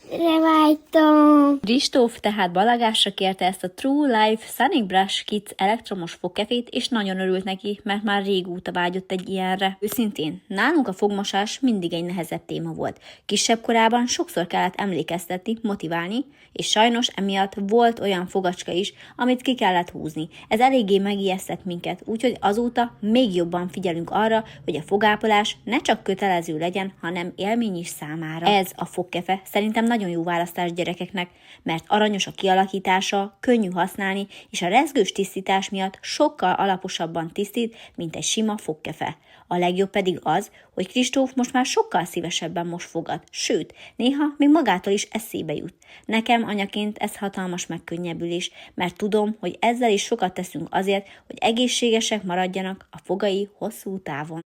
Revájtom. Kristóf tehát balagásra kérte ezt a True Life Sonic Brush Kids elektromos fogkefét, és nagyon örült neki, mert már régóta vágyott egy ilyenre. Őszintén, nálunk a fogmosás mindig egy nehezebb téma volt. Kisebb korában sokszor kellett emlékeztetni, motiválni, és sajnos emiatt volt olyan fogacska is, amit ki kellett húzni. Ez eléggé megijesztett minket, úgyhogy azóta még jobban figyelünk arra, hogy a fogápolás ne csak kötelező legyen, hanem élmény is számára. Ez a fogkefe szerintem nagyon jó választás gyerekeknek, mert aranyos a kialakítása, könnyű használni, és a rezgős tisztítás miatt sokkal alaposabban tisztít, mint egy sima fogkefe. A legjobb pedig az, hogy Kristóf most már sokkal szívesebben mos fogat, sőt, néha még magától is eszébe jut. Nekem anyaként ez hatalmas megkönnyebbülés, mert tudom, hogy ezzel is sokat teszünk azért, hogy egészségesek maradjanak a fogai hosszú távon.